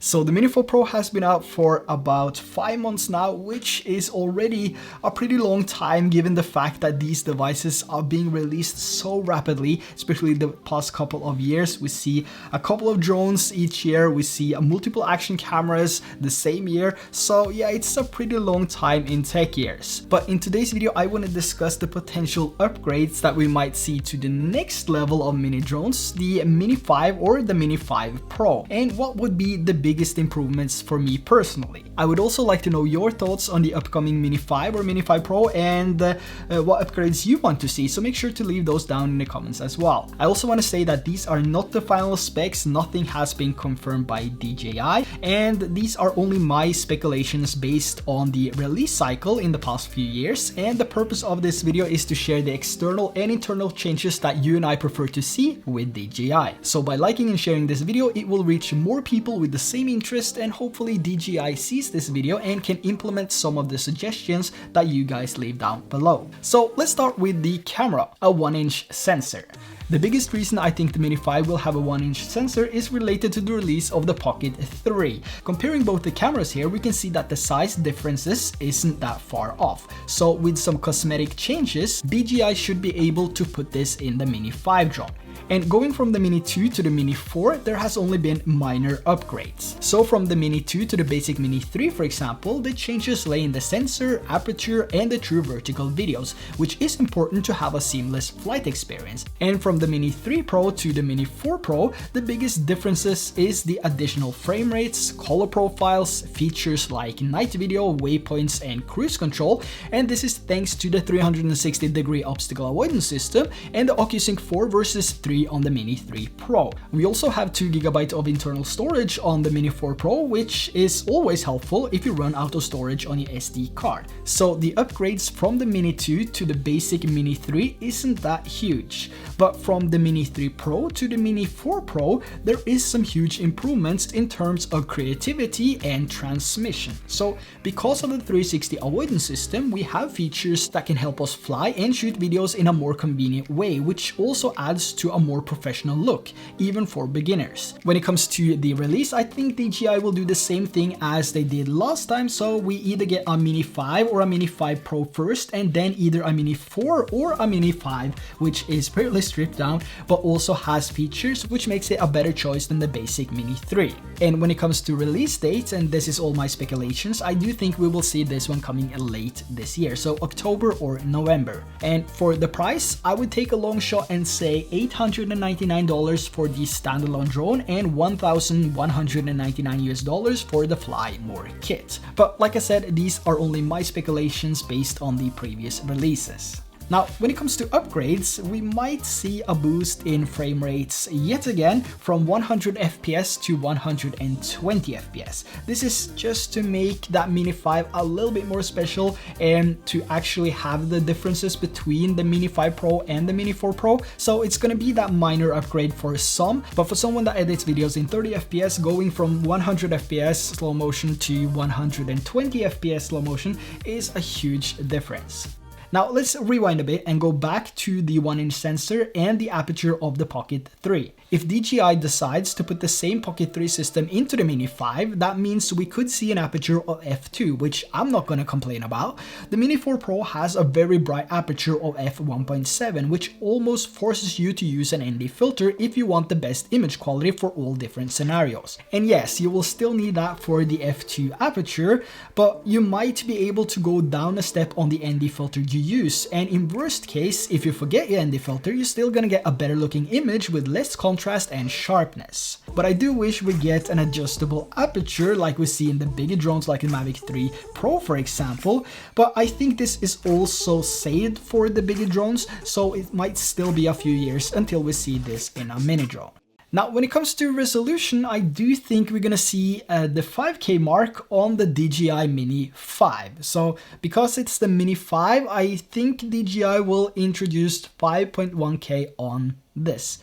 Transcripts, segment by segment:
So the Mini 4 Pro has been out for about 5 months now, which is already a pretty long time given the fact that these devices are being released so rapidly, especially the past couple of years. We see a couple of drones each year, we see multiple action cameras the same year. So yeah, it's a pretty long time in tech years. But in today's video, I want to discuss the potential upgrades that we might see to the next level of mini drones, the Mini 5 or the Mini 5 Pro, and what would be the biggest improvements for me personally. I would also like to know your thoughts on the upcoming Mini 5 or Mini 5 Pro and what upgrades you want to see, so make sure to leave those down in the comments as well. I also want to say that these are not the final specs, nothing has been confirmed by DJI, and these are only my speculations based on the release cycle in the past few years, and the purpose of this video is to share the external and internal changes that you and I prefer to see with DJI. So by liking and sharing this video, it will reach more people with the same interest, and hopefully DJI sees this video and can implement some of the suggestions that you guys leave down below. So let's start with the camera, a 1-inch sensor. The biggest reason I think the Mini 5 will have a 1-inch sensor is related to the release of the Pocket 3. Comparing both the cameras here, we can see that the size differences isn't that far off. So with some cosmetic changes, DJI should be able to put this in the Mini 5 drone. And going from the Mini 2 to the Mini 4, there has only been minor upgrades. So from the Mini 2 to the basic Mini 3, for example, the changes lay in the sensor, aperture, and the true vertical videos, which is important to have a seamless flight experience. And from the Mini 3 Pro to the Mini 4 Pro, the biggest differences is the additional frame rates, color profiles, features like night video, waypoints, and cruise control. And this is thanks to the 360-degree obstacle avoidance system and the OcuSync 4 versus 3 on the Mini 3 Pro. We also have 2 GB of internal storage on the Mini 4 Pro, which is always helpful if you run out of storage on your SD card. So the upgrades from the Mini 2 to the basic Mini 3 isn't that huge. But from the Mini 3 Pro to the Mini 4 Pro, there is some huge improvements in terms of creativity and transmission. So because of the 360 avoidance system, we have features that can help us fly and shoot videos in a more convenient way, which also adds to a more professional look, even for beginners. When it comes to the release, I think DJI will do the same thing as they did last time, so we either get a Mini 5 or a Mini 5 Pro first, and then either a Mini 4 or a Mini 5, which is fairly stripped down, but also has features which makes it a better choice than the basic Mini 3. And when it comes to release dates, and this is all my speculations, I do think we will see this one coming late this year, so October or November. And for the price, I would take a long shot and say $899 for the standalone drone and $1,199 for the Fly More kit. But like I said, these are only my speculations based on the previous releases. Now, when it comes to upgrades, we might see a boost in frame rates yet again from 100 FPS to 120 FPS. This is just to make that Mini 5 a little bit more special and to actually have the differences between the Mini 5 Pro and the Mini 4 Pro. So it's gonna be that minor upgrade for some, but for someone that edits videos in 30 FPS, going from 100 FPS slow motion to 120 FPS slow motion is a huge difference. Now let's rewind a bit and go back to the 1-inch sensor and the aperture of the Pocket 3. If DJI decides to put the same Pocket 3 system into the Mini 5, that means we could see an aperture of f2, which I'm not gonna complain about. The Mini 4 Pro has a very bright aperture of f1.7, which almost forces you to use an ND filter if you want the best image quality for all different scenarios. And yes, you will still need that for the f2 aperture, but you might be able to go down a step on the ND filter you use, and in worst case, if you forget your ND filter, you're still gonna get a better looking image with less contrast and sharpness. But I do wish we get an adjustable aperture like we see in the bigger drones like the Mavic 3 Pro, for example, but I think this is also saved for the bigger drones, so it might still be a few years until we see this in a mini drone. Now, when it comes to resolution, I do think we're gonna see the 5K mark on the DJI Mini 5. So because it's the Mini 5, I think DJI will introduce 5.1K on this.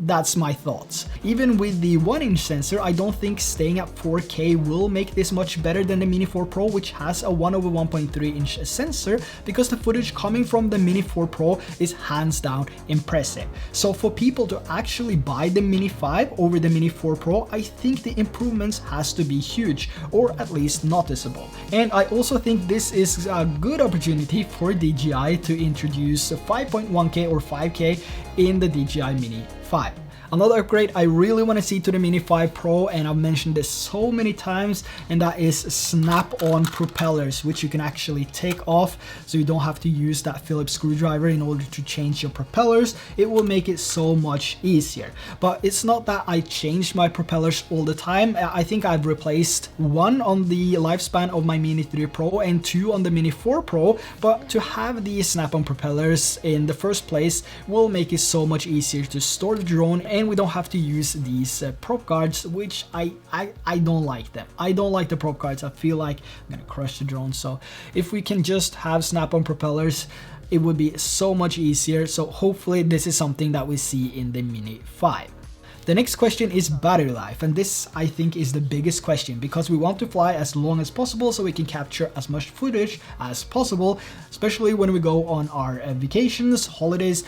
that's my thoughts. Even with the 1-inch sensor, I don't think staying at 4K will make this much better than the Mini 4 Pro, which has a 1/1.3-inch sensor, because the footage coming from the Mini 4 Pro is hands down impressive. So for people to actually buy the Mini 5 over the Mini 4 Pro, I think the improvements has to be huge, or at least noticeable. And I also think this is a good opportunity for DJI to introduce 5.1K or 5K in the DJI Mini 5. Another upgrade I really want to see to the Mini 5 Pro, and I've mentioned this so many times, and that is Snap-on propellers, which you can actually take off, so you don't have to use that Phillips screwdriver in order to change your propellers. It will make it so much easier. But it's not that I change my propellers all the time. I think I've replaced one on the lifespan of my Mini 3 Pro and two on the Mini 4 Pro, but to have these Snap-on propellers in the first place will make it so much easier to store the drone, and we don't have to use these prop guards, which I don't like them. I don't like the prop guards. I feel like I'm gonna crush the drone. So if we can just have Snap-on propellers, it would be so much easier. So hopefully this is something that we see in the Mini 5. The next question is battery life, and this I think is the biggest question, because we want to fly as long as possible so we can capture as much footage as possible, especially when we go on our vacations, holidays,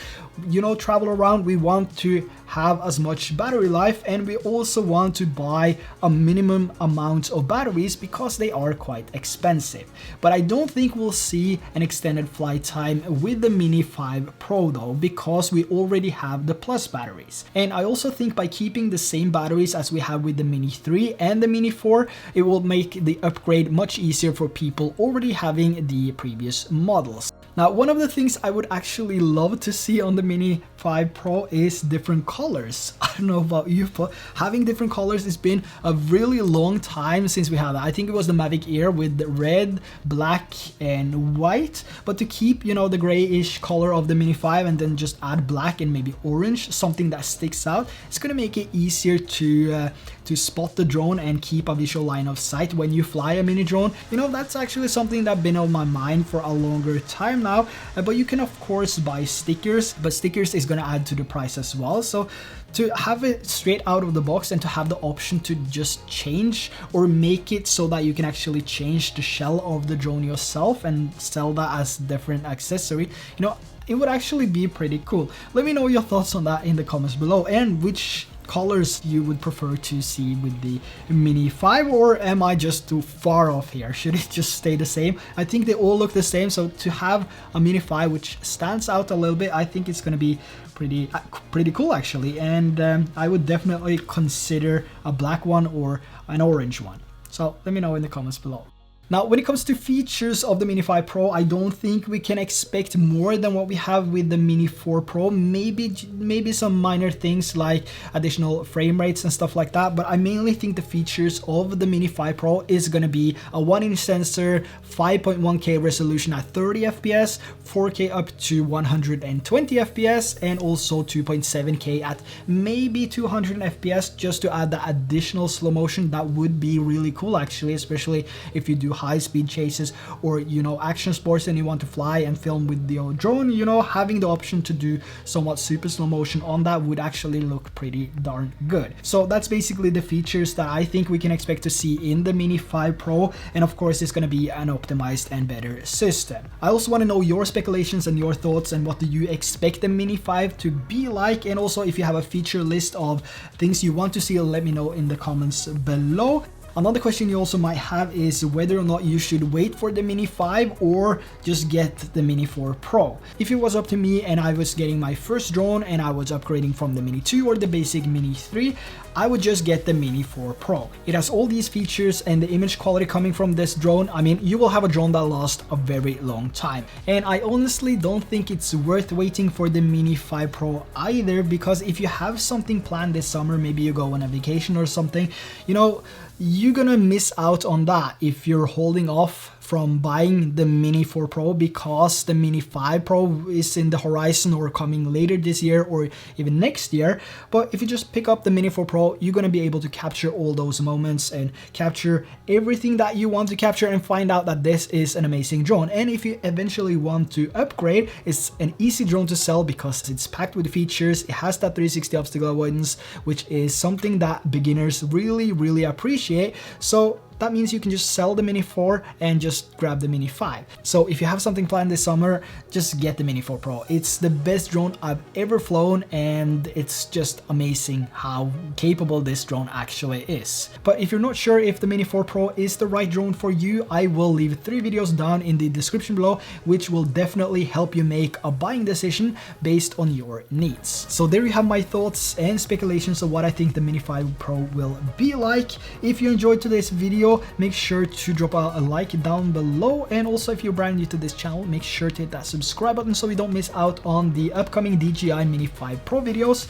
you know, travel around. We want to have as much battery life, and we also want to buy a minimum amount of batteries because they are quite expensive. But I don't think we'll see an extended flight time with the Mini 5 Pro though, because we already have the Plus batteries. And I also think by keeping the same batteries as we have with the Mini 3 and the Mini 4, it will make the upgrade much easier for people already having the previous models. Now, one of the things I would actually love to see on the Mini 5 Pro is different colors. I don't know about you, but having different colors, it's been a really long time since we had that. I think it was the Mavic Air with the red, black, and white. But to keep, you know, the grayish color of the Mini 5 and then just add black and maybe orange, something that sticks out, it's gonna make it easier to spot the drone and keep a visual line of sight when you fly a mini drone. You know, that's actually something that's been on my mind for a longer time now. But you can of course buy stickers, but stickers is gonna add to the price as well. So to have it straight out of the box and to have the option to just change or make it so that you can actually change the shell of the drone yourself and sell that as different accessory, you know, it would actually be pretty cool. Let me know your thoughts on that in the comments below, and which colors you would prefer to see with the Mini 5, or am I just too far off here? Should it just stay the same? I think they all look the same, so to have a Mini 5 which stands out a little bit, I think it's gonna be pretty cool actually, and I would definitely consider a black one or an orange one. So let me know in the comments below. Now, when it comes to features of the Mini 5 Pro, I don't think we can expect more than what we have with the Mini 4 Pro. Maybe some minor things like additional frame rates and stuff like that, but I mainly think the features of the Mini 5 Pro is going to be a 1-inch sensor, 5.1K resolution at 30 FPS, 4K up to 120 FPS, and also 2.7K at maybe 200 FPS, just to add the additional slow motion. That would be really cool actually, especially if you do high-speed chases or, you know, action sports and you want to fly and film with the drone. You know, having the option to do somewhat super slow motion on that would actually look pretty darn good. So that's basically the features that I think we can expect to see in the Mini 5 Pro, and of course it's going to be an optimized and better system. I also want to know your speculations and your thoughts, and what do you expect the Mini 5 to be like, and also if you have a feature list of things you want to see, let me know in the comments below. Another question you also might have is whether or not you should wait for the Mini 5 or just get the Mini 4 Pro. If it was up to me and I was getting my first drone and I was upgrading from the Mini 2 or the basic Mini 3, I would just get the Mini 4 Pro. It has all these features, and the image quality coming from this drone, I mean, you will have a drone that lasts a very long time. And I honestly don't think it's worth waiting for the Mini 5 Pro either, because if you have something planned this summer, maybe you go on a vacation or something, you know, you're gonna miss out on that if you're holding off from buying the Mini 4 Pro because the Mini 5 Pro is in the horizon or coming later this year or even next year. But if you just pick up the Mini 4 Pro, you're gonna be able to capture all those moments and capture everything that you want to capture and find out that this is an amazing drone. And if you eventually want to upgrade, it's an easy drone to sell because it's packed with features. It has that 360 obstacle avoidance, which is something that beginners really appreciate. So that means you can just sell the Mini 4 and just grab the Mini 5. So if you have something planned this summer, just get the Mini 4 Pro. It's the best drone I've ever flown, and it's just amazing how capable this drone actually is. But if you're not sure if the Mini 4 Pro is the right drone for you, I will leave 3 videos down in the description below, which will definitely help you make a buying decision based on your needs. So there you have my thoughts and speculations of what I think the Mini 5 Pro will be like. If you enjoyed today's video, make sure to drop a like down below, and also if you're brand new to this channel, make sure to hit that subscribe button so you don't miss out on the upcoming DJI Mini 5 Pro videos.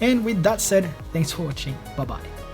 And with that said, thanks for watching. Bye bye.